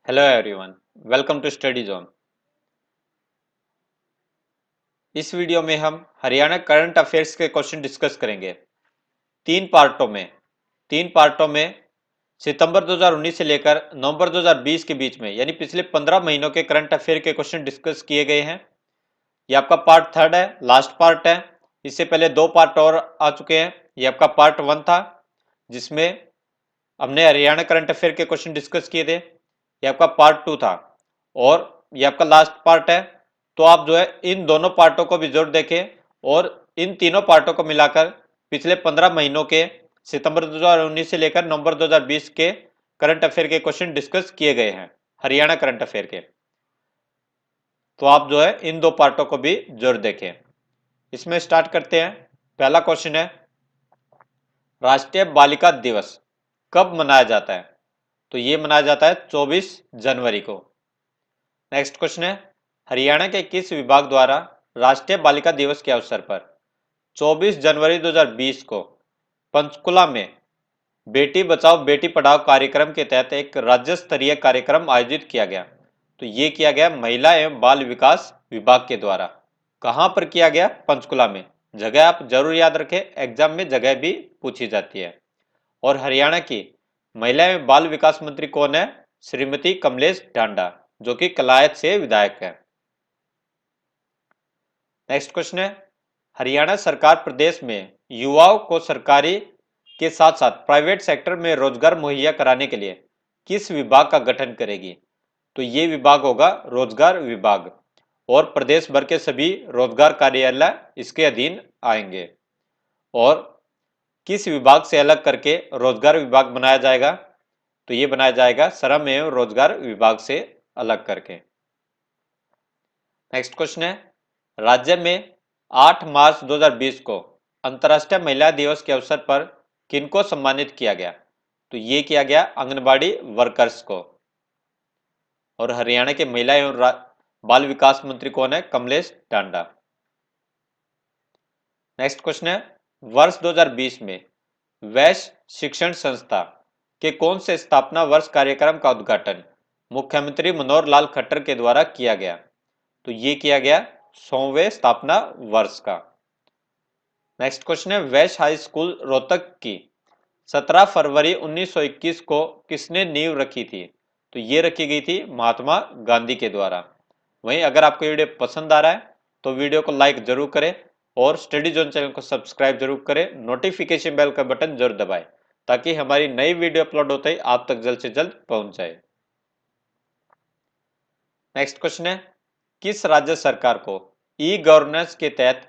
Hello everyone, welcome to Study Zone. इस वीडियो में हम हरियाणा करंट अफेयर्स के क्वेश्चन डिस्कस करेंगे तीन पार्टों में। सितंबर 2019 से लेकर नवंबर 2020 के बीच में यानी पिछले 15 महीनों के करंट अफेयर के क्वेश्चन डिस्कस किए गए हैं। ये आपका पार्ट थर्ड है, लास्ट पार्ट है। इससे पहले दो पार्ट और आ चुके हैं। ये आपका पार्ट वन था जिसमें हमने हरियाणा करंट अफेयर के क्वेश्चन डिस्कस किए थे। ये आपका पार्ट टू था और ये आपका लास्ट पार्ट है। तो आप जो है इन दोनों पार्टों को भी जरूर देखें और इन तीनों पार्टों को मिलाकर पिछले 15 महीनों के सितंबर 2019 से लेकर नवंबर 2020 के करंट अफेयर के क्वेश्चन डिस्कस किए गए हैं, हरियाणा करंट अफेयर के। तो आप जो है इन दो पार्टों को भी जरूर देखें। इसमें स्टार्ट करते हैं। पहला क्वेश्चन है, राष्ट्रीय बालिका दिवस कब मनाया जाता है? तो ये मनाया जाता है 24 जनवरी को। नेक्स्ट क्वेश्चन है, हरियाणा के किस विभाग द्वारा राष्ट्रीय बालिका दिवस के अवसर पर 24 जनवरी 2020 को पंचकुला में बेटी बचाओ बेटी पढ़ाओ कार्यक्रम के तहत एक राज्य स्तरीय कार्यक्रम आयोजित किया गया? तो ये किया गया महिला एवं बाल विकास विभाग के द्वारा। कहां पर किया गया? पंचकुला में। जगह आप जरूर याद रखें, एग्जाम में जगह भी पूछी जाती है। और हरियाणा की महिला एवं बाल विकास मंत्री कौन है? श्रीमती कमलेश ढांडा, जो कि कलायत से विधायक है। नेक्स्ट क्वेश्चन है, हरियाणा सरकार प्रदेश में युवाओं को सरकारी के साथ साथ प्राइवेट सेक्टर में रोजगार मुहैया कराने के लिए किस विभाग का गठन करेगी? तो ये विभाग होगा रोजगार विभाग और प्रदेश भर के सभी रोजगार कार्यालय इसके अधीन आएंगे। और किस विभाग से अलग करके रोजगार विभाग बनाया जाएगा? तो ये बनाया जाएगा श्रम एवं रोजगार विभाग से अलग करके। नेक्स्ट क्वेश्चन है, राज्य में 8 मार्च 2020 को अंतर्राष्ट्रीय महिला दिवस के अवसर पर किनको सम्मानित किया गया? तो ये किया गया आंगनबाड़ी वर्कर्स को। और हरियाणा के महिला एवं बाल विकास मंत्री कौन है? कमलेश ढांडा। नेक्स्ट क्वेश्चन है, वर्ष 2020 में वैश्य शिक्षण संस्था के कौन से स्थापना वर्ष कार्यक्रम का उद्घाटन मुख्यमंत्री मनोहर लाल खट्टर के द्वारा किया गया? तो ये किया गया 100वें स्थापना वर्ष का। नेक्स्ट क्वेश्चन है, वैश्य हाई स्कूल रोहतक की 17 फरवरी 1921 को किसने नींव रखी थी? तो ये रखी गई थी महात्मा गांधी के द्वारा। वहीं अगर आपको वीडियो पसंद आ रहा है तो वीडियो को लाइक जरूर करें और स्टडी जोन चैनल को सब्सक्राइब जरूर करें, नोटिफिकेशन बेल का बटन जरूर दबाएं ताकि हमारी नई वीडियो अपलोड होते ही आप तक जल्द से जल्द पहुंच जाए। नेक्स्ट क्वेश्चन है, किस राज्य सरकार को ई गवर्नेंस के तहत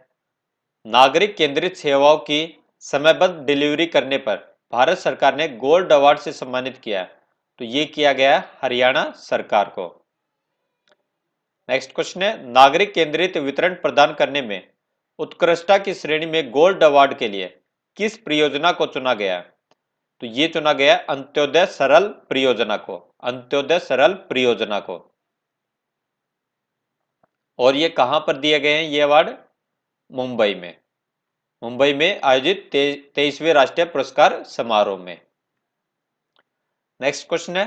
नागरिक केंद्रित सेवाओं की समयबद्ध डिलीवरी करने पर भारत सरकार ने गोल्ड अवार्ड से सम्मानित किया? तो ये किया गया हरियाणा सरकार को। नेक्स्ट क्वेश्चन है, नागरिक केंद्रित वितरण प्रदान करने में उत्कृष्टता की श्रेणी में गोल्ड अवार्ड के लिए किस परियोजना को चुना गया? तो ये चुना गया अंत्योदय सरल परियोजना को। अंत्योदय सरल परियोजना को। और ये कहां पर दिए गए हैं ये अवार्ड? मुंबई में। मुंबई में आयोजित 23वें राष्ट्रीय पुरस्कार समारोह में। नेक्स्ट क्वेश्चन है,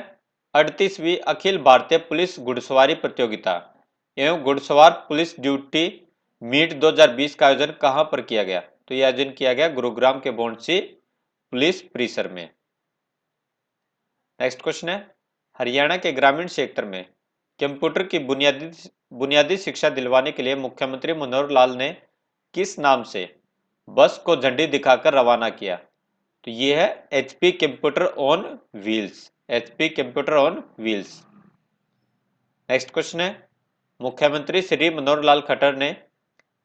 38वीं अखिल भारतीय पुलिस घुड़सवारी प्रतियोगिता एवं घुड़सवार पुलिस ड्यूटी मीट 2020 का आयोजन कहां पर किया गया? तो यह आयोजन किया गया गुरुग्राम के बोंडसी पुलिस परिसर में। नेक्स्ट क्वेश्चन है, हरियाणा के ग्रामीण क्षेत्र में कंप्यूटर की बुनियादी शिक्षा दिलवाने के लिए मुख्यमंत्री मनोहर लाल ने किस नाम से बस को झंडी दिखाकर रवाना किया? तो ये है HP computer on wheels. HP computer on wheels. Next question है, मुख्यमंत्री श्री मनोहर लाल खट्टर ने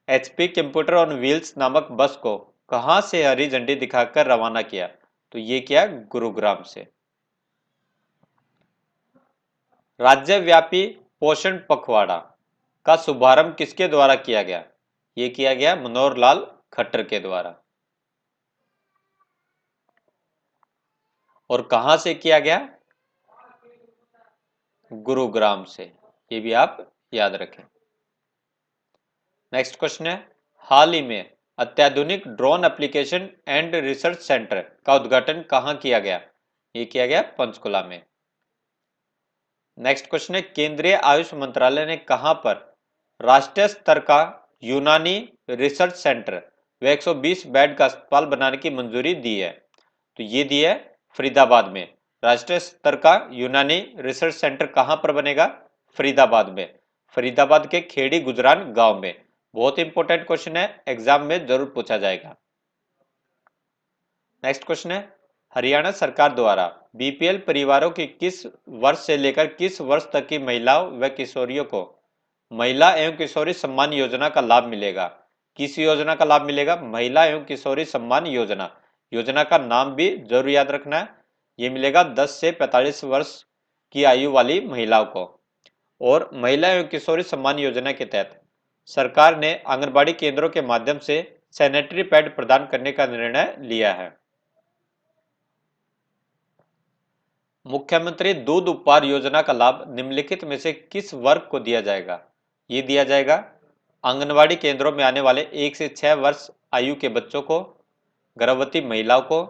एचपी कंप्यूटर ऑन व्हील्स नामक बस को कहां से हरी झंडी दिखाकर रवाना किया? तो ये किया गुरुग्राम से। राज्यव्यापी पोषण पखवाड़ा का शुभारंभ किसके द्वारा किया गया? ये किया गया मनोहर लाल खट्टर के द्वारा। और कहां से किया गया? गुरुग्राम से। ये भी आप याद रखें। नेक्स्ट क्वेश्चन है, हाल ही में अत्याधुनिक drone application and research centre का उद्घाटन कहां किया गया? ये किया गया पंचकुला में। नेक्स्ट क्वेश्चन है, केंद्रीय आयुष मंत्रालय ने कहां पर राष्ट्रीय स्तर का यूनानी रिसर्च सेंटर व 120 बेड का अस्पताल बनाने की मंजूरी दी है? तो ये दी है फरीदाबाद में। राष्ट्रीय स्तर का यूनानी रिसर्च सेंटर कहां पर बनेगा? फरीदाबाद में। फरीदाबाद के खेड़ी गुजरान गांव में। बहुत इंपॉर्टेंट क्वेश्चन है, एग्जाम में जरूर पूछा जाएगा। नेक्स्ट क्वेश्चन है, हरियाणा सरकार द्वारा बीपीएल परिवारों की किस वर्ष से लेकर किस वर्ष तक की महिलाओं व किशोरियों को महिला एवं किशोरी सम्मान योजना का लाभ मिलेगा? किस योजना का लाभ मिलेगा? महिला एवं किशोरी सम्मान योजना। योजना का नाम भी जरूर याद रखना है। ये मिलेगा 10 से 45 वर्ष की आयु वाली महिलाओं को। और महिला एवं किशोरी सम्मान योजना के तहत सरकार ने आंगनबाड़ी केंद्रों के माध्यम से सैनिटरी पैड प्रदान करने का निर्णय लिया है। मुख्यमंत्री दूध उपहार योजना का लाभ निम्नलिखित में से किस वर्ग को दिया जाएगा? ये दिया जाएगा आंगनवाड़ी केंद्रों में आने वाले 1 से 6 वर्ष आयु के बच्चों को, गर्भवती महिलाओं को,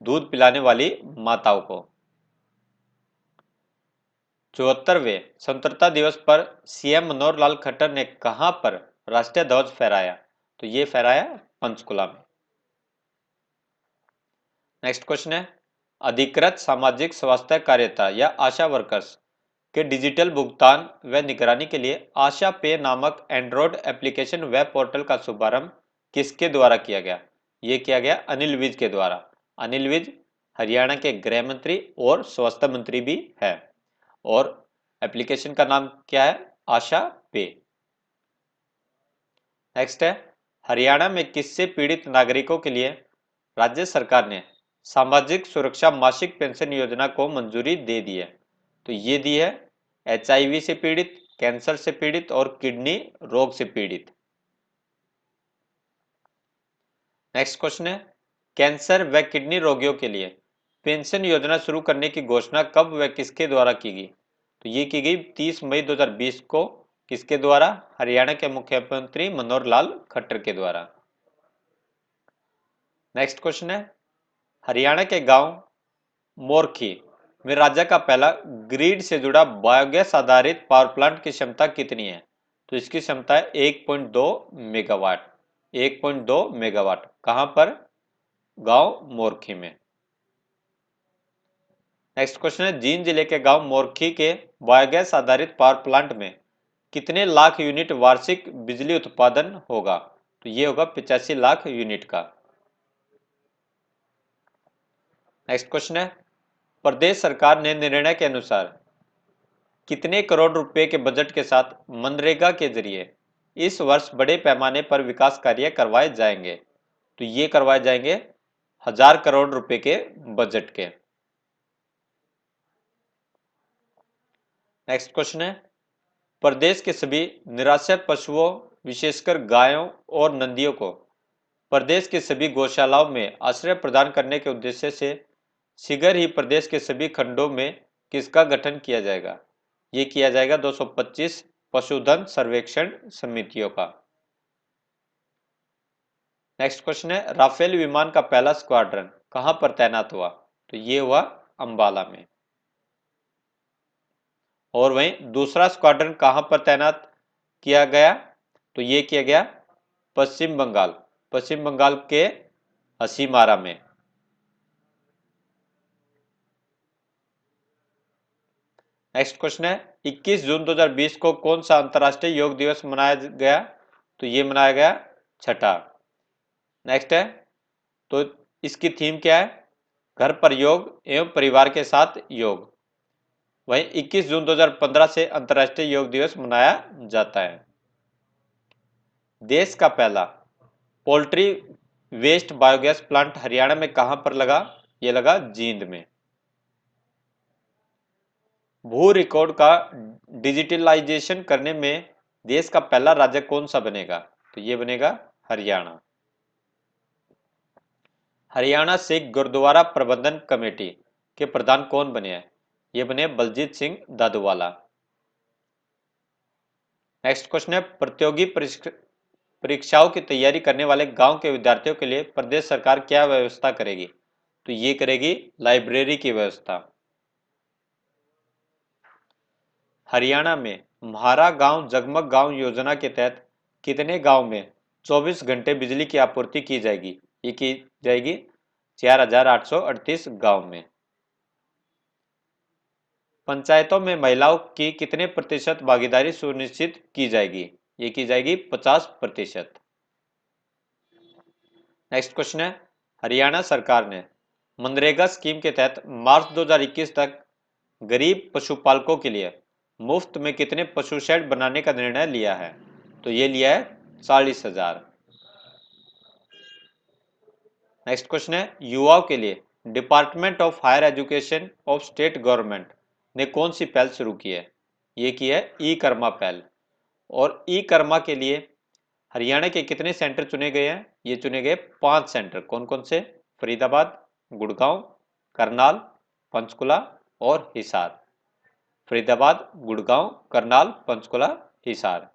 दूध पिलाने वाली माताओं को। 74वें स्वतंत्रता दिवस पर सीएम मनोहर लाल खट्टर ने कहां पर राष्ट्रीय ध्वज फहराया? तो ये फहराया पंचकुला में। नेक्स्ट क्वेश्चन है, अधिकृत सामाजिक स्वास्थ्य कार्यता या आशा वर्कर्स के डिजिटल भुगतान व निगरानी के लिए आशा पे नामक एंड्रॉयड एप्लीकेशन वेब पोर्टल का शुभारंभ किसके द्वारा किया गया? ये किया गया अनिल विज के द्वारा। अनिल विज हरियाणा के गृह मंत्री और स्वास्थ्य मंत्री भी है। और एप्लीकेशन का नाम क्या है? आशा पे। नेक्स्ट है, हरियाणा में किससे पीड़ित नागरिकों के लिए राज्य सरकार ने सामाजिक सुरक्षा मासिक पेंशन योजना को मंजूरी दे दी है? तो ये दी है एचआईवी से पीड़ित, कैंसर से पीड़ित और किडनी रोग से पीड़ित। नेक्स्ट क्वेश्चन है, कैंसर व किडनी रोगियों के लिए पेंशन योजना शुरू करने की घोषणा कब व किसके द्वारा की गई? तो ये की गई 30 मई 2020 को। किसके द्वारा? हरियाणा के मुख्यमंत्री मनोहर लाल खट्टर के द्वारा। नेक्स्ट क्वेश्चन है, हरियाणा के गांव मोरखी में राज्य का पहला ग्रिड से जुड़ा बायोगैस आधारित पावर प्लांट की क्षमता कितनी है? तो इसकी क्षमता है 1.2 मेगावाट। 1.2 मेगावाट। कहां पर? गांव मोरखी में। नेक्स्ट क्वेश्चन है, जींद जिले के गांव मोरखी के बायोगैस आधारित पावर प्लांट में कितने लाख यूनिट वार्षिक बिजली उत्पादन होगा? तो ये होगा 85 लाख यूनिट का। नेक्स्ट क्वेश्चन है, प्रदेश सरकार ने निर्णय के अनुसार कितने करोड़ रुपए के बजट के साथ मनरेगा के जरिए इस वर्ष बड़े पैमाने पर विकास कार्य करवाए जाएंगे? तो ये करवाए जाएंगे 1000 करोड़ रुपए के बजट के। नेक्स्ट क्वेश्चन है, प्रदेश के सभी निराश्रित पशुओं विशेषकर गायों और नंदियों को प्रदेश के सभी गौशालाओं में आश्रय प्रदान करने के उद्देश्य से शीघ्र ही प्रदेश के सभी खंडों में किसका गठन किया जाएगा? ये किया जाएगा 225 पशुधन सर्वेक्षण समितियों का। नेक्स्ट क्वेश्चन है, राफेल विमान का पहला स्क्वाड्रन कहां पर तैनात हुआ? तो ये हुआ अंबाला में। और वहीं दूसरा स्क्वाड्रन कहां पर तैनात किया गया? तो ये किया गया पश्चिम बंगाल। पश्चिम बंगाल के हसीमारा में। नेक्स्ट क्वेश्चन है, 21 जून 2020 को कौन सा अंतर्राष्ट्रीय योग दिवस मनाया गया? तो ये मनाया गया छठा। नेक्स्ट है, तो इसकी थीम क्या है? घर पर योग एवं परिवार के साथ योग। वहीं 21 जून 2015 से अंतर्राष्ट्रीय योग दिवस मनाया जाता है। देश का पहला poultry waste biogas plant Haryana में कहां पर लगा? ये लगा जींद में। भू रिकॉर्ड का डिजिटलाइजेशन करने में देश का पहला राज्य कौन सा बनेगा? तो ये बनेगा हरियाणा। हरियाणा सिख गुरुद्वारा प्रबंधन कमेटी के प्रधान कौन बने हैं? ये बने बलजीत सिंह दादूवाला। नेक्स्ट क्वेश्चन है, प्रतियोगी परीक्षाओं की तैयारी करने वाले गांव के विद्यार्थियों के लिए प्रदेश सरकार क्या व्यवस्था करेगी? तो ये करेगी लाइब्रेरी की व्यवस्था। हरियाणा में म्हारा गांव जगमग गांव योजना के तहत कितने गांव में 24 घंटे बिजली की आपूर्ति की जाएगी? ये की जाएगी 4838 गांव में। पंचायतों में महिलाओं की कितने प्रतिशत भागीदारी सुनिश्चित की जाएगी? ये की जाएगी 50%। नेक्स्ट क्वेश्चन है, हरियाणा सरकार ने मनरेगा स्कीम के तहत मार्च 2021 तक गरीब पशुपालकों के लिए मुफ्त में कितने पशु शेड बनाने का निर्णय लिया है? तो ये लिया है 40,000। नेक्स्ट क्वेश्चन है, युवाओं के लिए department of higher education of state government ने कौन सी पहल शुरू की है? ये की है ई कर्मा पहल। और ई कर्मा के लिए हरियाणा के कितने सेंटर चुने गए हैं? ये चुने गए 5 सेंटर। कौन कौन से? फरीदाबाद, गुड़गांव, करनाल, पंचकुला और हिसार। फरीदाबाद, गुड़गांव, करनाल, पंचकुला, हिसार।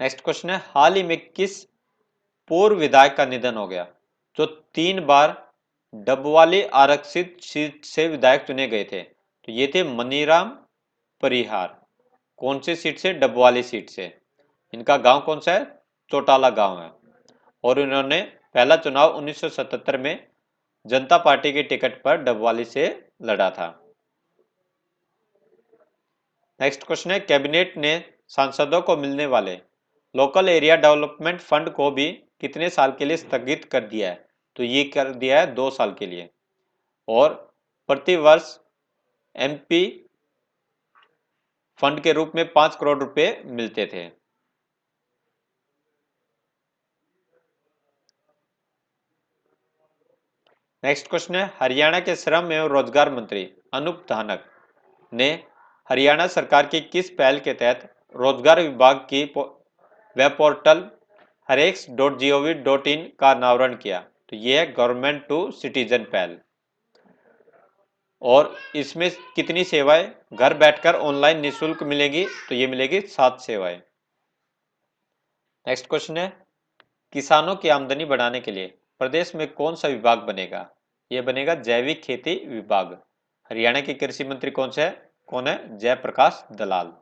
नेक्स्ट क्वेश्चन है, हाल ही में किस पूर्व विधायक का निधन हो गया जो 3 बार डबवाली आरक्षित सीट से विधायक चुने गए थे? तो ये थे मनीराम परिहार। कौन सी सीट से? डबवाली सीट से। इनका गांव कौन सा है? चौटाला गांव है। और इन्होंने पहला चुनाव 1977 में जनता पार्टी की टिकट पर डबवाली से लड़ा था। नेक्स्ट क्वेश्चन है, कैबिनेट ने सांसदों को मिलने वाले लोकल एरिया डेवलपमेंट फंड को भी कितने साल के लिए स्थगित कर दिया है? तो ये कर दिया है 2 साल के लिए। और प्रति वर्ष एमपी फंड के रूप में 5 करोड़ रुपए मिलते थे। नेक्स्ट क्वेश्चन है, हरियाणा के श्रम एवं रोजगार मंत्री अनूप धानक ने हरियाणा सरकार की किस पहल के तहत रोजगार विभाग की वेब पोर्टल हरेक्स.gov.in का अनावरण किया? तो यह है गवर्नमेंट टू सिटीजन पहल। और इसमें कितनी सेवाएं घर बैठकर ऑनलाइन निःशुल्क मिलेगी? तो ये मिलेगी 7 सेवाएं। नेक्स्ट क्वेश्चन है, किसानों की आमदनी बढ़ाने के लिए प्रदेश में कौन सा विभाग बनेगा? यह बनेगा जैविक खेती विभाग। हरियाणा के कृषि मंत्री कौन है? जयप्रकाश दलाल।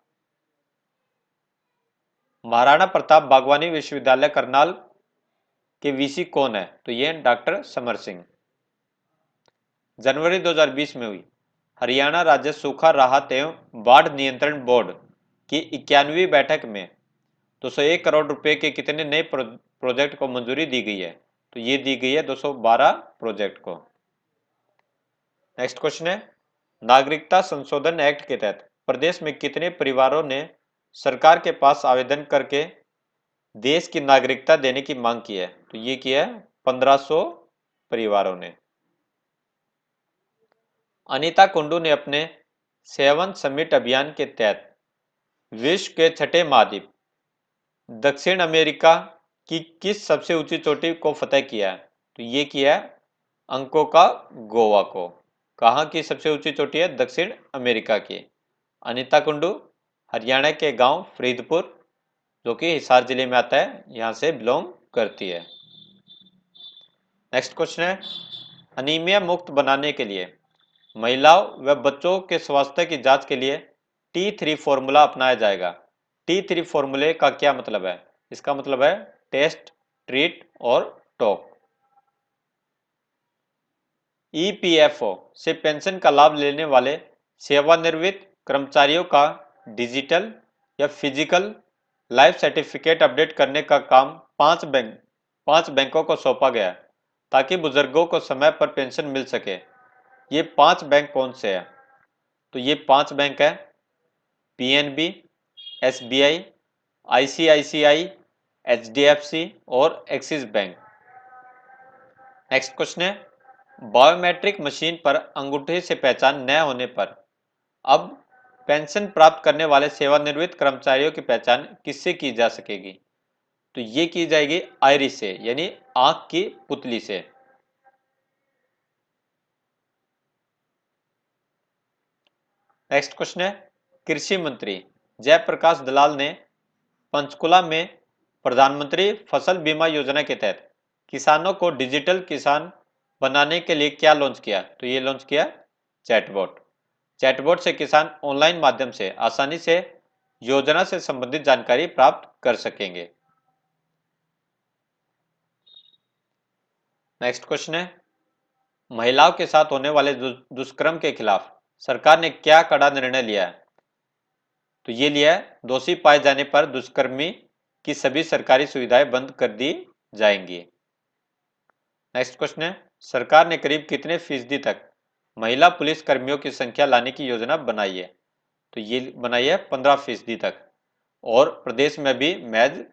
महाराणा प्रताप बागवानी विश्वविद्यालय करनाल के वीसी कौन है? तो ये डॉक्टर समर सिंह। जनवरी 2020 में हुई हरियाणा राज्य सूखा राहत एवं बाढ़ नियंत्रण बोर्ड की 91वीं बैठक में 201 करोड़ रुपए के कितने नए प्रोजेक्ट को मंजूरी दी गई है? तो ये दी गई है 212 प्रोजेक्ट को। नेक्स्ट क्वेश्चन है, नागरिकता संशोधन एक्ट के तहत प्रदेश में कितने परिवारों ने सरकार के पास आवेदन करके देश की नागरिकता देने की मांग की है? तो ये किया है 1500 परिवारों ने। अनीता कुंडू ने अपने 7 समिट अभियान के तहत विश्व के 6ठे महाद्वीप दक्षिण अमेरिका की किस सबसे ऊंची चोटी को फतह किया है? तो ये किया है अंकोका गोवा को। कहाँ की सबसे ऊंची चोटी है? दक्षिण अमेरिका की। अनीता कुंडू हरियाणा के गांव फरीदपुर जो कि हिसार जिले में आता है, यहां से बिलोंग करती है। नेक्स्ट क्वेश्चन है, अनीमिया मुक्त बनाने के लिए महिलाओं व बच्चों के स्वास्थ्य की जांच के लिए T3 फॉर्मूला अपनाया जाएगा। T3 फॉर्मूले का क्या मतलब है? इसका मतलब है टेस्ट, ट्रीट और टॉक। ईपीएफओ से पेंशन का लाभ लेने वाले सेवानिवृत्त कर्मचारियों का डिजिटल या फिजिकल लाइफ सर्टिफिकेट अपडेट करने का काम 5 बैंकों को सौंपा गया ताकि बुजुर्गों को समय पर पेंशन मिल सके। ये 5 बैंक कौन से हैं? तो ये 5 बैंक है पीएनबी, एसबीआई, आईसीआईसीआई, एचडीएफसी और एक्सिस बैंक। नेक्स्ट क्वेश्चन है, बायोमेट्रिक मशीन पर अंगूठे से पहचान न होने पर अब पेंशन प्राप्त करने वाले सेवानिवृत्त कर्मचारियों की पहचान किससे की जा सकेगी? तो ये की जाएगी आइरिस से, यानी आंख की पुतली से। नेक्स्ट क्वेश्चन है, कृषि मंत्री जयप्रकाश दलाल ने पंचकुला में प्रधानमंत्री फसल बीमा योजना के तहत किसानों को डिजिटल किसान बनाने के लिए क्या लॉन्च किया? तो ये लॉन्च किया चैटबॉट। चैटबॉट से किसान ऑनलाइन माध्यम से आसानी से योजना से संबंधित जानकारी प्राप्त कर सकेंगे। नेक्स्ट क्वेश्चन है, महिलाओं के साथ होने वाले दुष्कर्म के खिलाफ सरकार ने क्या कड़ा निर्णय लिया है? तो ये लिया है, दोषी पाए जाने पर दुष्कर्मी की सभी सरकारी सुविधाएं बंद कर दी जाएंगी। नेक्स्ट क्वेश्चन है, सरकार ने करीब कितने फीसदी तक महिला पुलिस कर्मियों की संख्या लाने की योजना बनाई है? तो ये बनाई है 15% तक, और प्रदेश में भी महज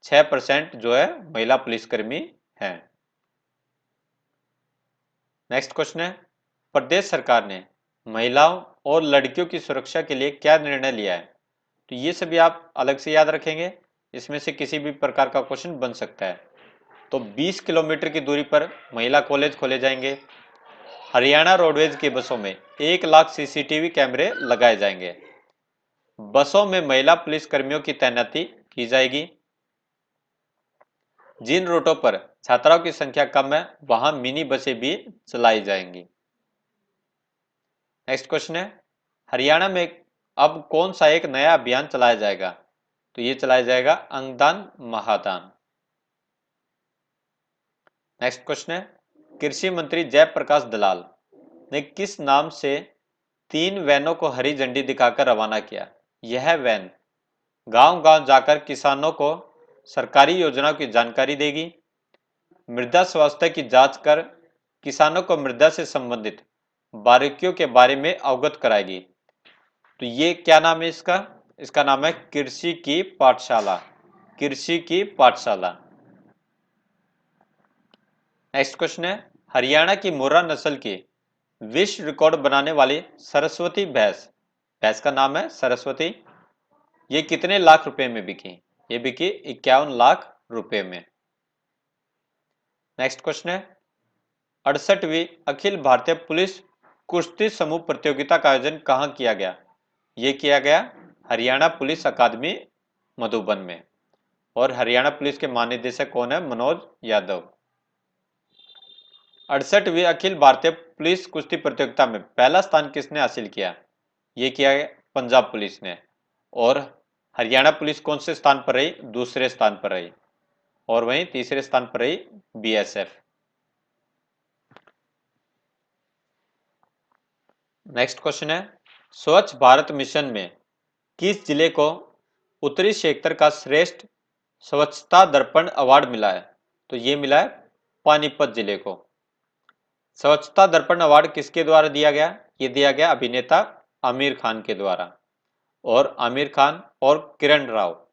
6% जो है महिला पुलिसकर्मी हैं। नेक्स्ट क्वेश्चन है, प्रदेश सरकार ने महिलाओं और लड़कियों की सुरक्षा के लिए क्या निर्णय लिया है? तो ये सभी आप अलग से याद रखेंगे, इसमें से किसी भी प्रकार का क्वेश्चन बन सकता है। तो 20 किलोमीटर की दूरी पर महिला कॉलेज खोले जाएंगे। हरियाणा रोडवेज की बसों में 1 लाख सीसीटीवी कैमरे लगाए जाएंगे। बसों में महिला पुलिस कर्मियों की तैनाती की जाएगी। जिन रूटों पर छात्राओं की संख्या कम है वहां मिनी बसें भी चलाई जाएंगी। नेक्स्ट क्वेश्चन है, हरियाणा में अब कौन सा एक नया अभियान चलाया जाएगा? तो ये चलाया जाएगा अंगदान महादान। नेक्स्ट क्वेश्चन है, कृषि मंत्री जयप्रकाश दलाल ने किस नाम से 3 वैनों को हरी झंडी दिखाकर रवाना किया? यह वैन गांव-गांव जाकर किसानों को सरकारी योजनाओं की जानकारी देगी, मृदा स्वास्थ्य की जांच कर किसानों को मृदा से संबंधित बारीकियों के बारे में अवगत कराएगी। तो ये क्या नाम है इसका? इसका नाम है कृषि की पाठशाला। कृषि की पाठशाला। नेक्स्ट क्वेश्चन है, हरियाणा की मुर्रा नस्ल की विश्व रिकॉर्ड बनाने वाली सरस्वती भैंस, भैंस का नाम है सरस्वती, ये कितने लाख रुपए में बिकी? ये बिकी 51 लाख रुपए में। नेक्स्ट क्वेश्चन है, 68वीं अखिल भारतीय पुलिस कुश्ती समूह प्रतियोगिता का आयोजन कहाँ किया गया? ये किया गया हरियाणा पुलिस अकादमी मधुबन में, और हरियाणा पुलिस के महानिदेशक कौन है? मनोज यादव। 68वीं अखिल भारतीय पुलिस कुश्ती प्रतियोगिता में पहला स्थान किसने हासिल किया? ये किया पंजाब पुलिस ने। और हरियाणा पुलिस कौन से स्थान पर रही? दूसरे स्थान पर रही। और वहीं तीसरे स्थान पर रही बीएसएफ। नेक्स्ट क्वेश्चन है, स्वच्छ भारत मिशन में किस जिले को उत्तरी क्षेत्र का श्रेष्ठ स्वच्छता दर्पण अवार्ड मिला है? तो ये मिला है पानीपत जिले को। स्वच्छता दर्पण अवार्ड किसके द्वारा दिया गया? ये दिया गया अभिनेता आमिर खान के द्वारा। और आमिर खान और किरण राव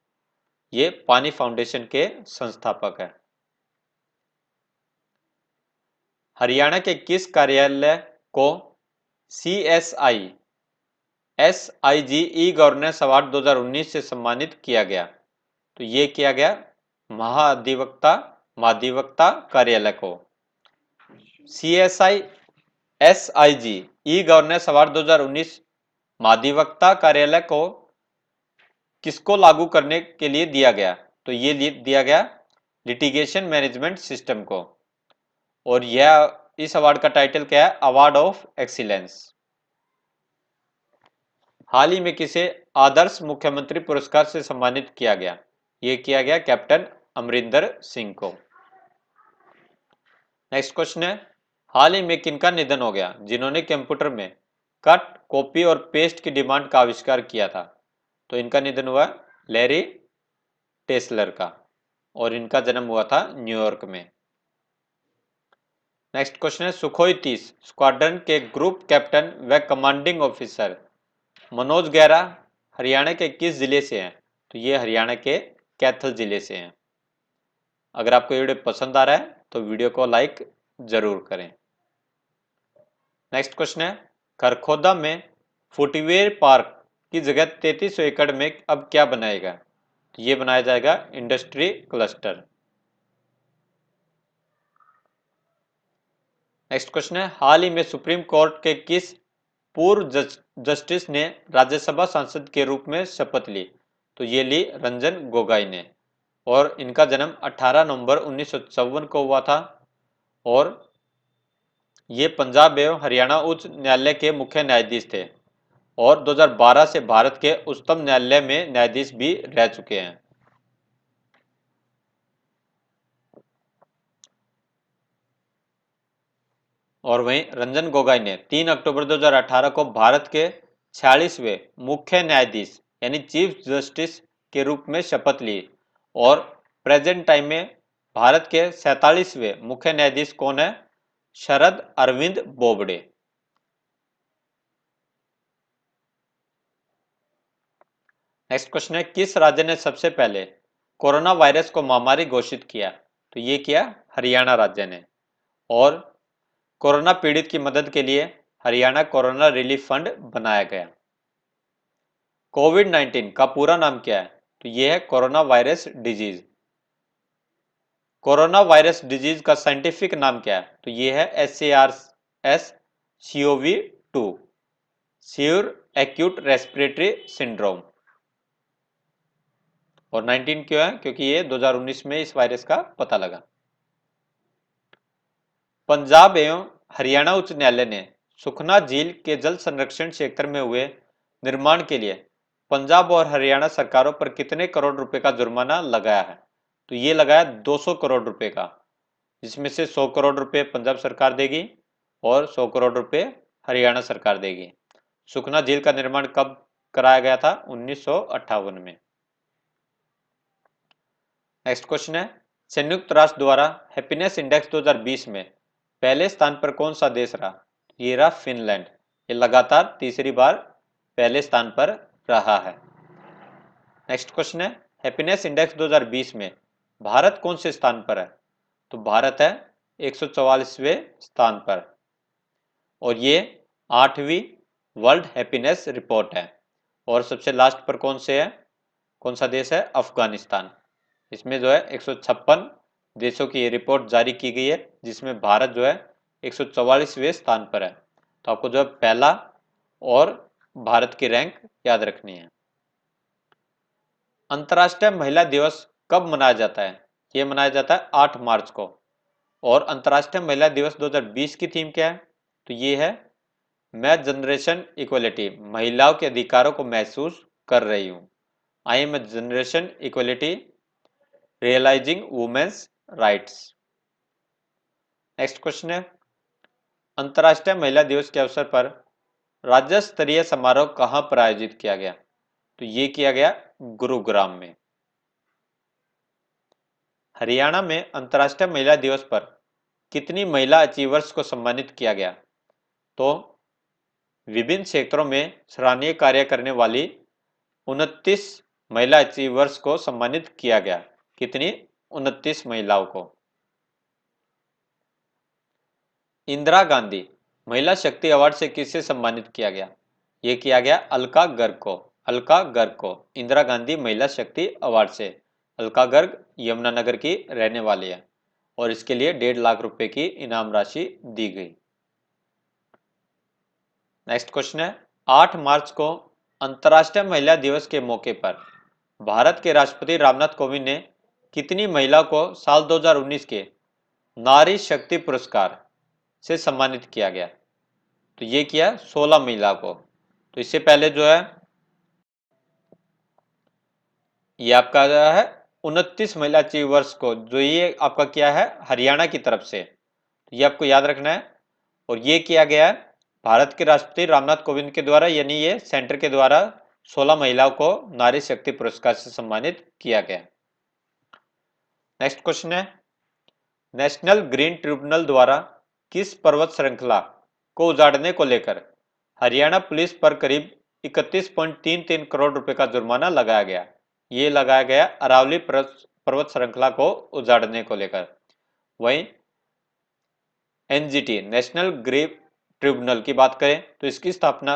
ये पानी फाउंडेशन के संस्थापक हैं। हरियाणा के किस कार्यालय को CSI SIG e governance award 2019 से सम्मानित किया गया? तो ये किया गया महाधिवक्ता कार्यालय को। CSI SIG e governance award 2019 महाधिवक्ता कार्यालय को किसको लागू करने के लिए दिया गया? तो ये दिया गया लिटिगेशन मैनेजमेंट सिस्टम को। और यह इस अवार्ड का टाइटल क्या है? Award of excellence. हाल ही में किसे आदर्श मुख्यमंत्री पुरस्कार से सम्मानित किया गया? ये किया गया कैप्टन अमरिंदर सिंह को। नेक्स्ट क्वेश्चन है, हाल ही में किनका निधन हो गया जिन्होंने कंप्यूटर में कट, कॉपी और पेस्ट की डिमांड का आविष्कार किया था? तो इनका निधन हुआ लैरी टेस्लर का, और इनका जन्म हुआ था न्यूयॉर्क में। नेक्स्ट क्वेश्चन है, सुखोई 30 स्क्वाड्रन के ग्रुप कैप्टन व कमांडिंग ऑफिसर मनोज गैरा हरियाणा के किस जिले से हैं? तो ये हरियाणा के कैथल जिले से हैं। अगर आपको ये वीडियो पसंद आ रहा है तो वीडियो को लाइक जरूर करें। नेक्स्ट क्वेश्चन है, खरखोदा में फुटवेयर पार्क की जगह 3300 एकड़ में अब क्या बनाएगा? तो ये बनाया जाएगा इंडस्ट्री क्लस्टर। नेक्स्ट क्वेश्चन है, हाल ही में सुप्रीम कोर्ट के किस पूर्व जस्टिस ने राज्यसभा सांसद के रूप में शपथ ली? तो ये ली रंजन गोगोई ने, और इनका जन्म 18 नवंबर 1954 को हुआ था। और ये पंजाब एवं हरियाणा उच्च न्यायालय के मुख्य न्यायाधीश थे। और 2012 से भारत के उच्चतम न्यायालय में न्यायाधीश भी रह चुके हैं। और वहीं रंजन गोगोई ने 3 अक्टूबर 2018 को भारत के 46वें मुख्य न्यायाधीश यानी चीफ जस्टिस के रूप में शपथ ली। और प्रेजेंट टाइम में भारत के 47वें मुख्य न्यायाधीश कौन है? शरद अरविंद बोबडे। नेक्स्ट क्वेश्चन है, किस राज्य ने सबसे पहले कोरोना वायरस को महामारी घोषित किया? तो ये किया हरियाणा राज्य ने। और कोरोना पीड़ित की मदद के लिए हरियाणा कोरोना रिलीफ फंड बनाया गया। कोविड-19 का पूरा नाम क्या है? तो यह है corona virus disease. Corona virus disease का साइंटिफिक नाम क्या है? तो यह है SARS-CoV-2, severe acute respiratory syndrome. और 19 क्यों है? क्योंकि ये 2019 में इस वायरस का पता लगा। पंजाब एवं हरियाणा उच्च न्यायालय ने सुखना झील के जल संरक्षण क्षेत्र में हुए निर्माण के लिए पंजाब और हरियाणा सरकारों पर कितने करोड़ रुपए का जुर्माना लगाया है? तो ये लगाया 200 करोड़ रुपए का, जिसमें से 100 करोड़ रुपए पंजाब सरकार देगी और 100 करोड़ रुपए हरियाणा सरकार देगी। सुखना झील का निर्माण कब कराया गया था? 1958 में। नेक्स्ट क्वेश्चन है, संयुक्त राष्ट्र द्वारा हैप्पीनेस इंडेक्स 2020 में पहले स्थान पर कौन सा देश रहा? ये रहा फिनलैंड। ये लगातार तीसरी बार पहले स्थान पर रहा है। नेक्स्ट क्वेश्चन है, हैप्पीनेस इंडेक्स 2020 में भारत कौन से स्थान पर है? तो भारत है 144वें स्थान पर। और ये 8वीं वर्ल्ड हैप्पीनेस रिपोर्ट है। और सबसे लास्ट पर कौन सा देश है? अफगानिस्तान। इसमें जो है 156 देशों की ये रिपोर्ट जारी की गई है, जिसमें भारत जो है 144वें स्थान पर है। तो आपको जो है पहला और भारत की रैंक याद रखनी है। अंतर्राष्ट्रीय महिला दिवस कब मनाया जाता है? ये मनाया जाता है 8 मार्च को। और अंतर्राष्ट्रीय महिला दिवस 2020 की थीम क्या है? तो ये है मैं जनरेशन इक्वलिटी, महिलाओं के अधिकारों को महसूस कर रही हूँ। I am generation equality realising women's rights. Next question है, अंतर्राष्ट्रीय महिला दिवस के अवसर पर राज्य स्तरीय समारोह कहां पर आयोजित किया गया? तो ये किया गया गुरुग्राम में। हरियाणा में अंतर्राष्ट्रीय महिला दिवस पर कितनी महिला अचीवर्स को सम्मानित किया गया? तो विभिन्न क्षेत्रों में सराहनीय कार्य करने वाली 29 महिला अचीवर्स को सम्मानित किया गया। कितनी? 29 महिलाओं को। इंदिरा गांधी महिला शक्ति अवार्ड से किसे सम्मानित किया गया? ये किया गया अलका गर्ग को। अलका गर्ग को इंदिरा गांधी महिला शक्ति अवार्ड से। अलका गर्ग यमुनानगर की रहने वाली है और इसके लिए 1.5 लाख रुपए की इनाम राशि दी गई। नेक्स्ट क्वेश्चन है, 8 मार्च को अंतर्राष्ट्रीय महिला दिवस के मौके पर भारत के राष्ट्रपति रामनाथ कोविंद ने कितनी महिला को साल 2019 के नारी शक्ति पुरस्कार से सम्मानित किया गया? तो ये किया 16 महिला को। तो इससे पहले जो है ये आपका जो है 29 महिला अचीवर्स को, जो ये आपका क्या है हरियाणा की तरफ से, तो ये आपको याद रखना है। और ये किया गया है भारत के राष्ट्रपति रामनाथ कोविंद के द्वारा, यानी ये सेंटर के द्वारा 16 महिलाओं को नारी शक्ति पुरस्कार से सम्मानित किया गया। नेक्स्ट क्वेश्चन है, नेशनल ग्रीन ट्रिब्यूनल द्वारा किस पर्वत श्रृंखला को उजाड़ने को लेकर हरियाणा पुलिस पर करीब 31.33 करोड़ रुपए का जुर्माना लगाया गया? ये लगाया गया अरावली पर्वत श्रृंखला को उजाड़ने को लेकर। वहीं एनजीटी नेशनल ग्रीन ट्रिब्यूनल की बात करें तो इसकी स्थापना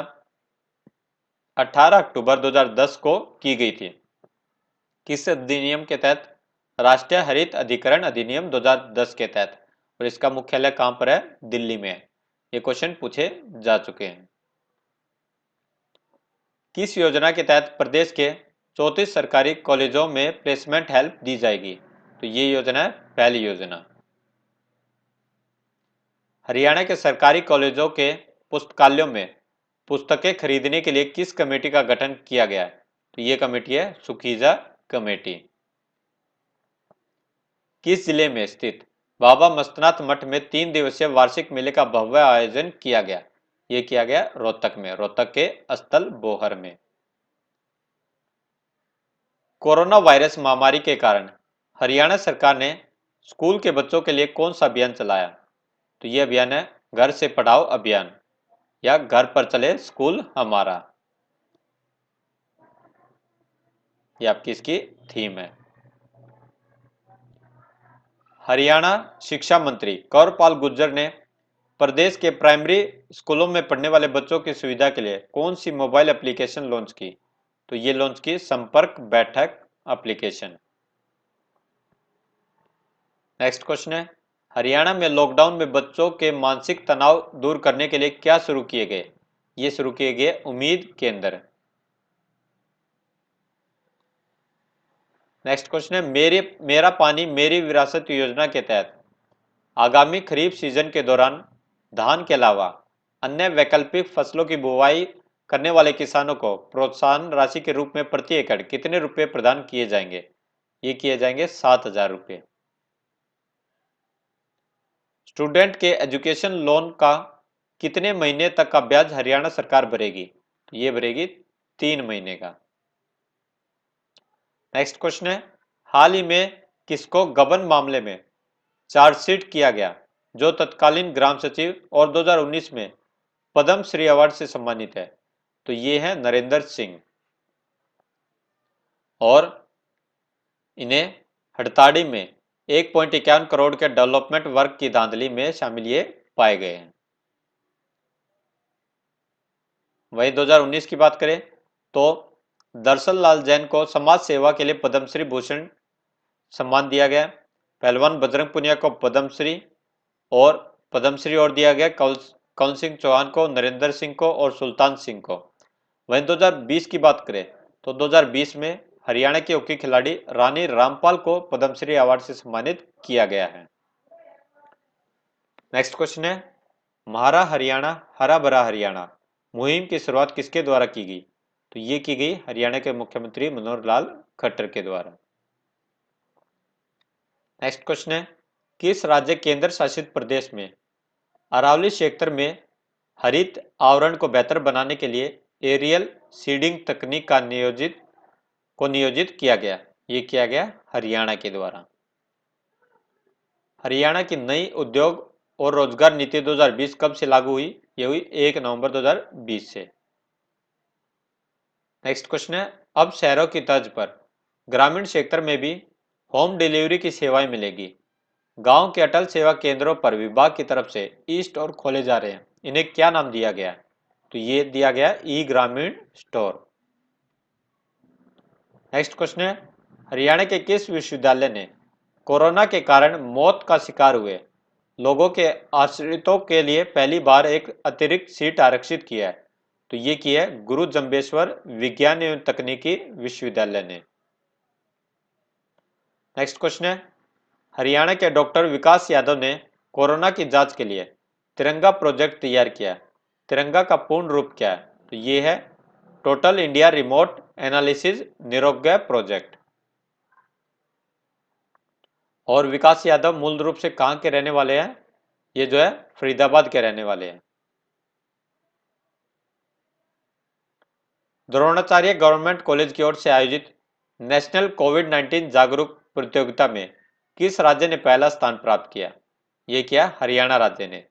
18 अक्टूबर 2010 को की गई थी। किस अधिनियम के तहत? राष्ट्रीय हरित अधिकरण अधिनियम 2010 के तहत। और इसका मुख्यालय कहां पर है? दिल्ली में है। ये क्वेश्चन पूछे जा चुके हैं। किस योजना के तहत प्रदेश के 34 सरकारी कॉलेजों में प्लेसमेंट हेल्प दी जाएगी? तो ये योजना है पहली योजना। हरियाणा के सरकारी कॉलेजों के पुस्तकालयों में पुस्तकें खरीदने के लिए किस कमेटी का गठन किया गया है? तो ये कमेटी है सुखीजा कमेटी। किस जिले में स्थित बाबा मस्तनाथ मठ में 3 दिवसीय वार्षिक मेले का भव्य आयोजन किया गया? ये किया गया रोहतक में, रोहतक के स्थल बोहर में। कोरोना वायरस महामारी के कारण हरियाणा सरकार ने स्कूल के बच्चों के लिए कौन सा अभियान चलाया? तो ये अभियान है घर से पढ़ाओ अभियान या घर पर चले स्कूल हमारा। ये आपकी इसकी थीम है। हरियाणा शिक्षा मंत्री कंवरपाल गुर्जर ने प्रदेश के प्राइमरी स्कूलों में पढ़ने वाले बच्चों की सुविधा के लिए कौन सी मोबाइल एप्लीकेशन लॉन्च की? तो ये लॉन्च की संपर्क बैठक एप्लीकेशन। नेक्स्ट क्वेश्चन है, हरियाणा में लॉकडाउन में बच्चों के मानसिक तनाव दूर करने के लिए क्या शुरू किए गए? ये शुरू किए गए उम्मीद केंद्र। नेक्स्ट क्वेश्चन है, मेरा पानी मेरी विरासत योजना के तहत आगामी खरीफ सीजन के दौरान धान के अलावा अन्य वैकल्पिक फसलों की बुवाई करने वाले किसानों को प्रोत्साहन राशि के रूप में प्रति एकड़ कितने रुपए प्रदान किए जाएंगे? ये किए जाएंगे 7,000 रुपये। स्टूडेंट के एजुकेशन लोन का कितने महीने तक का ब्याज हरियाणा सरकार भरेगी? तो ये भरेगी 3 महीने का। नेक्स्ट क्वेश्चन है, हाल ही में किसको गबन मामले में चार्जशीट किया गया जो तत्कालीन ग्राम सचिव और 2019 में पद्म श्री अवार्ड से सम्मानित है? तो ये है नरेंद्र सिंह। और इन्हें हड़ताड़ी में 1.51 करोड़ के डेवलपमेंट वर्क की धांधली में शामिल ये पाए गए हैं। वही 2019 की बात करें तो दर्शन लाल जैन को समाज सेवा के लिए पद्मश्री भूषण सम्मान दिया गया। पहलवान बजरंग पुनिया को पद्मश्री और पद्मश्री और दिया गया कौन सिंह चौहान को, नरेंद्र सिंह को और सुल्तान सिंह को। वहीं 2020 की बात करें तो 2020 में हरियाणा की हॉकी खिलाड़ी रानी रामपाल को पद्मश्री अवार्ड से सम्मानित किया गया है। नेक्स्ट क्वेश्चन है, म्हारा हरियाणा हरा भरा हरियाणा मुहिम की शुरुआत किसके द्वारा की गई? तो ये की गई हरियाणा के मुख्यमंत्री मनोहर लाल खट्टर के द्वारा। नेक्स्ट क्वेश्चन है, किस राज्य केंद्र शासित प्रदेश में अरावली क्षेत्र में हरित आवरण को बेहतर बनाने के लिए एरियल सीडिंग तकनीक का नियोजित किया गया? ये किया गया हरियाणा के द्वारा। हरियाणा की नई उद्योग और रोजगार नीति 2020 कब से लागू हुई? ये हुई 1 नवंबर 2020 से। नेक्स्ट क्वेश्चन है, अब शहरों की तर्ज पर ग्रामीण क्षेत्र में भी होम डिलीवरी की सेवाएं मिलेगी। गांव के अटल सेवा केंद्रों पर विभाग की तरफ से ई स्टोर खोले जा रहे हैं, इन्हें क्या नाम दिया गया? तो ये दिया गया ई ग्रामीण स्टोर। नेक्स्ट क्वेश्चन है, हरियाणा के किस विश्वविद्यालय ने कोरोना के कारण मौत का शिकार हुए लोगों के आश्रितों के लिए पहली बार एक अतिरिक्त सीट आरक्षित किया है? तो ये किया है गुरु जम्बेश्वर विज्ञान एवं तकनीकी विश्वविद्यालय ने। नेक्स्ट क्वेश्चन है, हरियाणा के डॉक्टर विकास यादव ने कोरोना की जांच के लिए तिरंगा प्रोजेक्ट तैयार किया। तिरंगा का पूर्ण रूप क्या है? तो ये है टोटल इंडिया रिमोट एनालिसिस निरोग्य प्रोजेक्ट। और विकास यादव मूल रूप से कहां के रहने वाले हैं? ये जो है फरीदाबाद के रहने वाले हैं। द्रोणाचार्य गवर्नमेंट कॉलेज की ओर से आयोजित नेशनल कोविड-19 जागरूक प्रतियोगिता में किस राज्य ने पहला स्थान प्राप्त किया? ये किया हरियाणा राज्य ने।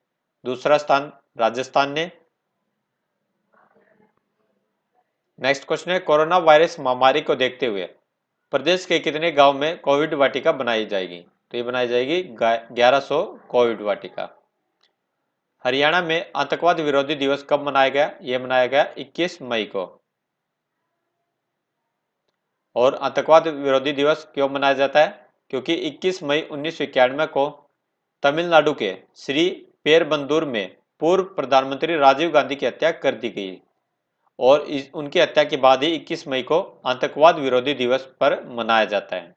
दूसरा स्थान राजस्थान ने। नेक्स्ट क्वेश्चन है, कोरोना वायरस महामारी को देखते हुए प्रदेश के कितने गांव में कोविड वाटिका बनाई जाएगी? तो ये बनाई जाएगी 1100 कोविड वाटिका। हरियाणा में आतंकवाद विरोधी दिवस कब मनाया गया? यह मनाया गया 21 मई को। और आतंकवाद विरोधी दिवस क्यों मनाया जाता है? क्योंकि 21 मई 1991 को तमिलनाडु के श्री पेरबंदूर में पूर्व प्रधानमंत्री राजीव गांधी की हत्या कर दी गई और उनकी हत्या के बाद ही 21 मई को आतंकवाद विरोधी दिवस पर मनाया जाता है।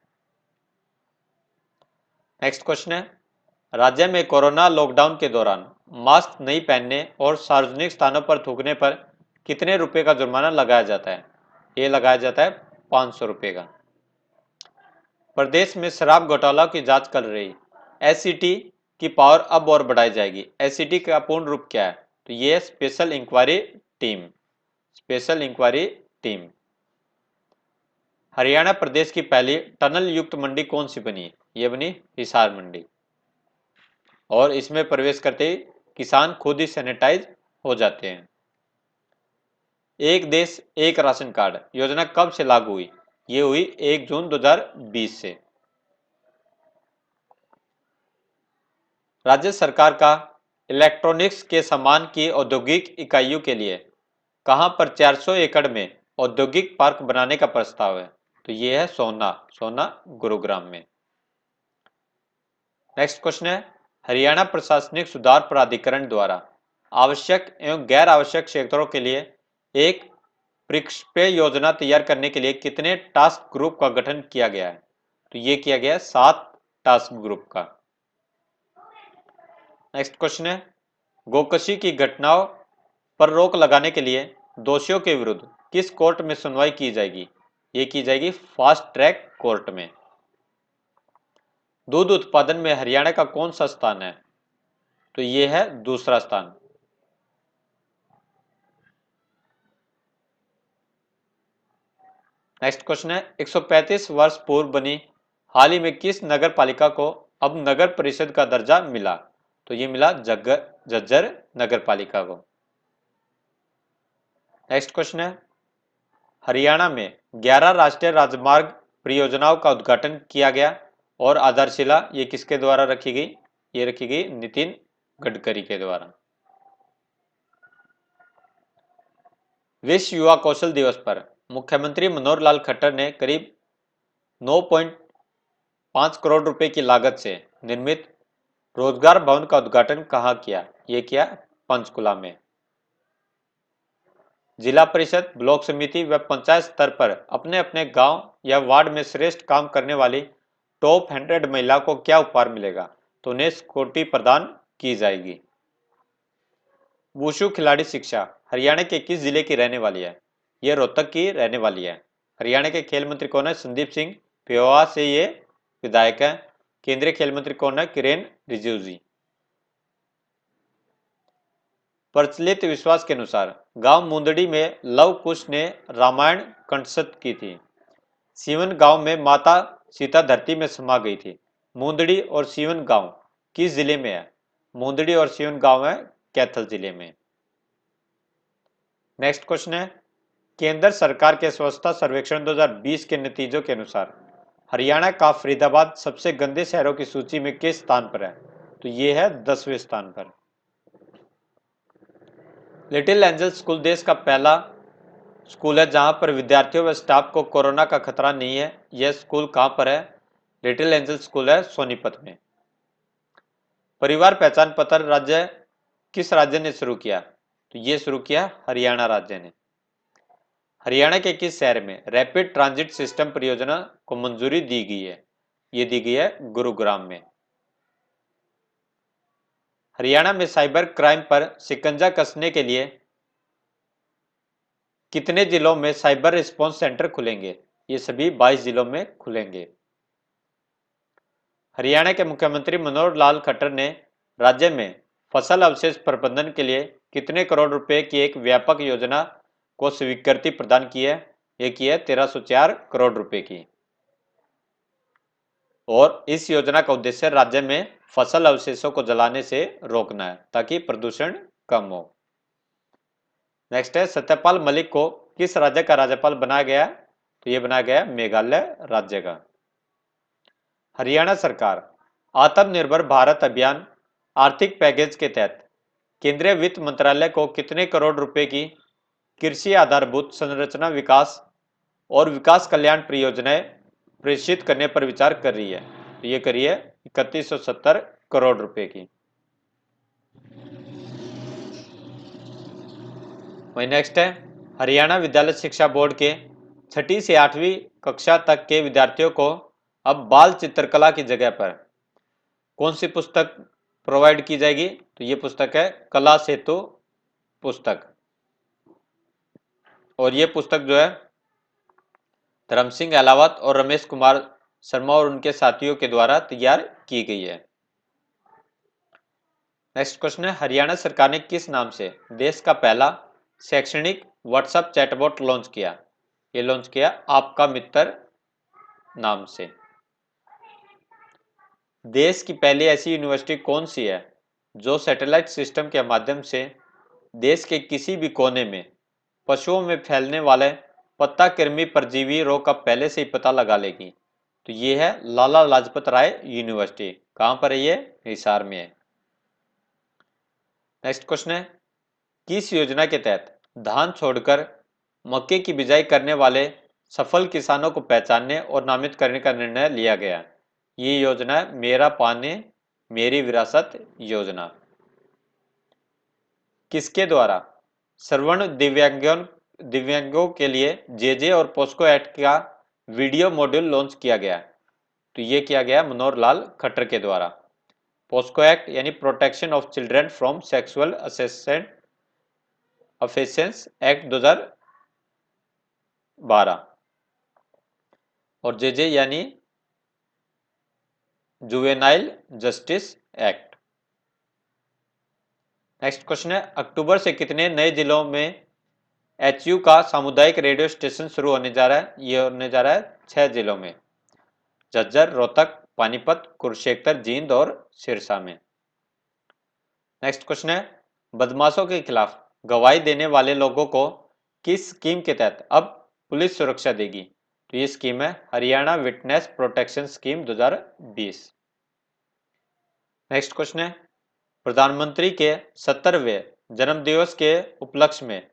नेक्स्ट क्वेश्चन है, राज्य में कोरोना लॉकडाउन के दौरान मास्क नहीं पहनने और सार्वजनिक स्थानों पर थूकने पर कितने रुपए का जुर्माना लगाया जाता है? ये लगाया जाता है 500 रुपए का। प्रदेश में शराब घोटाला की जांच कर रही एससीटी की पावर अब और बढ़ाई जाएगी। एससीटी का पूर्ण रूप क्या है? तो ये special inquiry team. Special inquiry team. Haryana प्रदेश की पहली टनल युक्त मंडी कौन सी बनी? ये बनी हिसार मंडी। और इसमें प्रवेश करते ही किसान खुद ही सैनिटाइज हो जाते हैं। एक देश एक राशन कार्ड योजना कब से लागू हुई? ये हुई 1 जून 2020 से। राज्य सरकार का इलेक्ट्रॉनिक्स के सामान की औद्योगिक इकाइयों के लिए कहां पर 400 एकड़ में औद्योगिक पार्क बनाने का प्रस्ताव है? तो ये है सोना गुरुग्राम में। नेक्स्ट क्वेश्चन है, हरियाणा प्रशासनिक सुधार प्राधिकरण द्वारा आवश्यक एवं गैर आवश्यक क्षेत्रों के लिए एक परिक्षेपीय योजना तैयार करने के लिए कितने टास्क ग्रुप का गठन किया गया है? तो ये किया गया 7 टास्क ग्रुप का। नेक्स्ट क्वेश्चन है, गोकशी की घटनाओं पर रोक लगाने के लिए दोषियों के विरुद्ध किस कोर्ट में सुनवाई की जाएगी? ये की जाएगी फास्ट ट्रैक कोर्ट में। दूध उत्पादन में हरियाणा का कौन सा स्थान है? तो ये है दूसरा स्थान। नेक्स्ट क्वेश्चन है, 135 वर्ष पूर्व बनी हाल ही में किस नगर पालिका को अब नगर परिषद का दर्जा मिला? तो ये मिला झज्जर नगर पालिका को। नेक्स्ट क्वेश्चन है, हरियाणा में 11 राष्ट्रीय राजमार्ग परियोजनाओं का उद्घाटन किया गया और आधारशिला ये किसके द्वारा रखी गई? ये रखी गई नितिन गडकरी के द्वारा। विश्व युवा कौशल दिवस पर मुख्यमंत्री मनोहर लाल खट्टर ने करीब 9.5 करोड़ रुपए की लागत से निर्मित रोजगार भवन का उद्घाटन कहाँ किया? ये किया पंचकुला में। जिला परिषद, ब्लॉक समिति व पंचायत स्तर पर अपने अपने गांव या वार्ड में श्रेष्ठ काम करने वाली टॉप 100 महिला को क्या उपहार मिलेगा? तो उन्हें स्कूटी प्रदान की जाएगी। वुशु खिलाड़ी शिक्षा हरियाणा के किस जिले की रहने वाली है? यह रोहतक की रहने वाली है। हरियाणा के खेल मंत्री कौन है? संदीप सिंह पेहोवा से ये विधायक है। केंद्रीय खेल मंत्री कौन है? किरेन रिजिजू। प्रचलित विश्वास के अनुसार गांव मुंदड़ी में लव कुश ने रामायण कंठस्थ की थी। सीवन गांव में माता सीता धरती में समा गई थी। मुंदड़ी और सीवन गांव किस जिले में है? मुंदड़ी और सीवन गांव है कैथल जिले में। नेक्स्ट क्वेश्चन है, केंद्र सरकार के स्वच्छता सर्वेक्षण 2020 के नतीजों के अनुसार हरियाणा का फरीदाबाद सबसे गंदे शहरों की सूची में किस स्थान पर है? तो ये है 10वें स्थान पर। लिटिल एंजल स्कूल देश का पहला स्कूल है जहां पर विद्यार्थियों व स्टाफ को कोरोना का खतरा नहीं है। यह स्कूल कहां पर है? लिटिल एंजल स्कूल है सोनीपत में। परिवार पहचान पत्र राज्य किस राज्य ने शुरू किया? तो ये शुरू किया हरियाणा राज्य ने। हरियाणा के किस शहर में रैपिड ट्रांजिट सिस्टम परियोजना को मंजूरी दी गई है? ये दी गई है गुरुग्राम में। हरियाणा में साइबर क्राइम पर शिकंजा कसने के लिए कितने जिलों में साइबर रिस्पांस सेंटर खुलेंगे? ये सभी 22 जिलों में खुलेंगे। हरियाणा के मुख्यमंत्री मनोहर लाल खट्टर ने राज्य में फसल अवशेष प्रबंधन के लिए कितने करोड़ रुपए की एक व्यापक योजना को स्वीकृति प्रदान की है? ये की है 1304 करोड़ रुपए की। और इस योजना का उद्देश्य राज्य में फसल अवशेषों को जलाने से रोकना है ताकि प्रदूषण कम हो। नेक्स्ट है, सत्यपाल मलिक को किस राज्य का राज्यपाल बनाया गया? तो ये बनाया गया मेघालय राज्य का। हरियाणा सरकार आत्मनिर्भर भारत अभियान आर्थिक पैकेज के तहत केंद्रीय वित्त मंत्रालय को कितने करोड़ रुपए की कृषि आधारभूत संरचना विकास और विकास कल्याण परियोजनाएं प्रेषित करने पर विचार कर रही है? तो ये करी है 3170 करोड़ रुपए की। वही नेक्स्ट है, हरियाणा विद्यालय शिक्षा बोर्ड के 6ठी से 8वीं कक्षा तक के विद्यार्थियों को अब बाल चित्रकला की जगह पर कौन सी पुस्तक प्रोवाइड की जाएगी? तो ये पुस्तक है कला सेतु पुस्तक। और ये पुस्तक जो है धर्म सिंह अहलावत और रमेश कुमार शर्मा और उनके साथियों के द्वारा तैयार की गई है। नेक्स्ट क्वेश्चन है, हरियाणा सरकार ने किस नाम से देश का पहला शैक्षणिक व्हाट्सएप चैटबॉट लॉन्च किया? ये लॉन्च किया आपका मित्र नाम से। देश की पहली ऐसी यूनिवर्सिटी कौन सी है जो सैटेलाइट सिस्टम के माध्यम से देश के किसी भी कोने में पशुओं में फैलने वाले पत्ता कृमि परजीवी रोग का पहले से ही पता लगा लेगी? तो ये है लाला लाजपत राय यूनिवर्सिटी। कहां पर है ये? हिसार में है। नेक्स्ट क्वेश्चन है, किस योजना के तहत धान छोड़कर मक्के की बिजाई करने वाले सफल किसानों को पहचानने और नामित करने का निर्णय लिया गया? ये योजना है मेरा पानी मेरी विरासत योजना। किसके द्वारा श्रवण दिव्यांगों के लिए जेजे और पोस्को एक्ट का वीडियो मॉड्यूल लॉन्च किया गया? तो ये किया गया मनोहर लाल खट्टर के द्वारा। पोस्को एक्ट यानी protection of children from sexual offences act 2012 और जेजे यानी juvenile justice act. Next question है, अक्टूबर से कितने नए जिलों में एचयू का सामुदायिक रेडियो स्टेशन शुरू होने जा रहा है? ये होने जा रहा है 6 जिलों में, झज्जर, रोहतक, पानीपत, कुरुक्षेत्र, जींद और सिरसा में। नेक्स्ट क्वेश्चन है, बदमाशों के खिलाफ गवाही देने वाले लोगों को किस स्कीम के तहत अब पुलिस सुरक्षा देगी? तो ये स्कीम है Haryana witness protection scheme 2020। Next question है, प्रधानमंत्री के 70वें जन्मदिवस के उपलक्ष्य में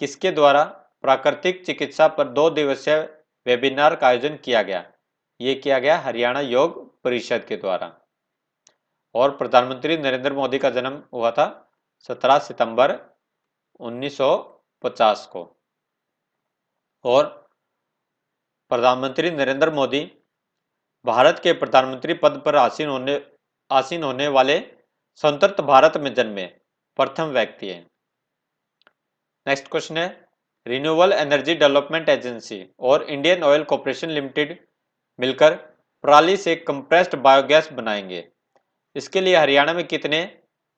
किसके द्वारा प्राकृतिक चिकित्सा पर 2 दिवसीय वेबिनार का आयोजन किया गया? ये किया गया हरियाणा योग परिषद के द्वारा। और प्रधानमंत्री नरेंद्र मोदी का जन्म हुआ था 17 सितंबर 1950 को। और प्रधानमंत्री नरेंद्र मोदी भारत के प्रधानमंत्री पद पर आसीन होने वाले स्वतंत्र भारत में जन्मे प्रथम व्यक्ति हैं। नेक्स्ट क्वेश्चन है, रिन्यूएबल एनर्जी डेवलपमेंट एजेंसी और इंडियन ऑयल कॉर्पोरेशन लिमिटेड मिलकर पराली से कंप्रेस्ड बायोगैस बनाएंगे। इसके लिए हरियाणा में कितने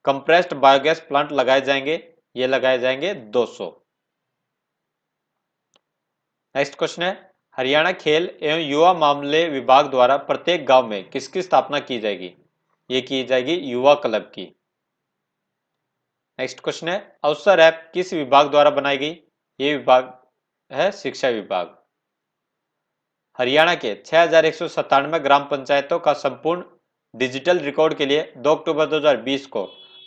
कंप्रेस्ड बायोगैस प्लांट लगाए जाएंगे? ये लगाए जाएंगे 200। नेक्स्ट क्वेश्चन है, हरियाणा खेल एवं युवा मामले विभाग द्वारा प्रत्येक गांव में किसकी स्थापना की जाएगी? ये की जाएगी युवा क्लब की। नेक्स्ट क्वेश्चन है, अवसर ऐप किस विभाग द्वारा बनाई गई? ये विभाग है शिक्षा विभाग। हरियाणा के 6197 ग्राम पंचायतों का संपूर्ण डिजिटल रिकॉर्ड के लिए 2 अक्टूबर 2020 को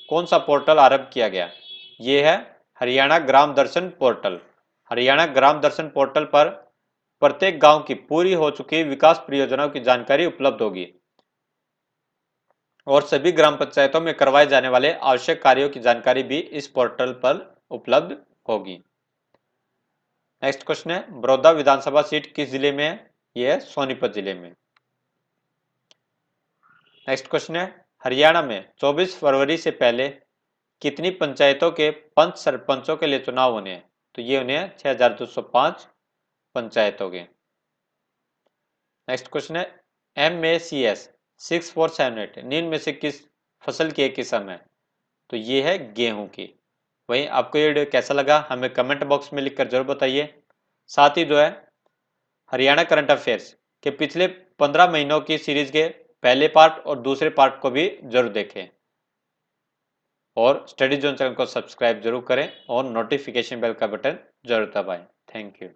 कौन सा पोर्टल आरंभ किया गया? ये है हरियाणा ग्राम दर्शन पोर्टल। हरियाणा ग्राम दर्शन पोर्टल पर प्रत्येक गांव की पूरी हो चुकी विकास परियोजनाओं की जानकारी उपलब्ध होगी और सभी ग्राम पंचायतों में करवाए जाने वाले आवश्यक कार्यों की जानकारी भी इस पोर्टल पर उपलब्ध होगी। नेक्स्ट क्वेश्चन है, बड़ौदा विधानसभा सीट किस जिले में है? यह है सोनीपत जिले में। नेक्स्ट क्वेश्चन है, हरियाणा में 24 फरवरी से पहले कितनी पंचायतों के पंच सरपंचों के लिए चुनाव होने हैं? तो ये होने हैं 6205 पंचायतों के। नेक्स्ट क्वेश्चन है, MACS 6478 निम्न में से किस फसल की एक किस्म है? तो ये है गेहूं की। वहीं आपको ये वीडियो कैसा लगा हमें कमेंट बॉक्स में लिखकर जरूर बताइए। साथ ही जो है हरियाणा करंट अफेयर्स के पिछले 15 महीनों की सीरीज के पहले पार्ट और दूसरे पार्ट को भी जरूर देखें और स्टडी जोन चैनल को सब्सक्राइब जरूर करें और नोटिफिकेशन बेल का बटन जरूर दबाएं। Thank you.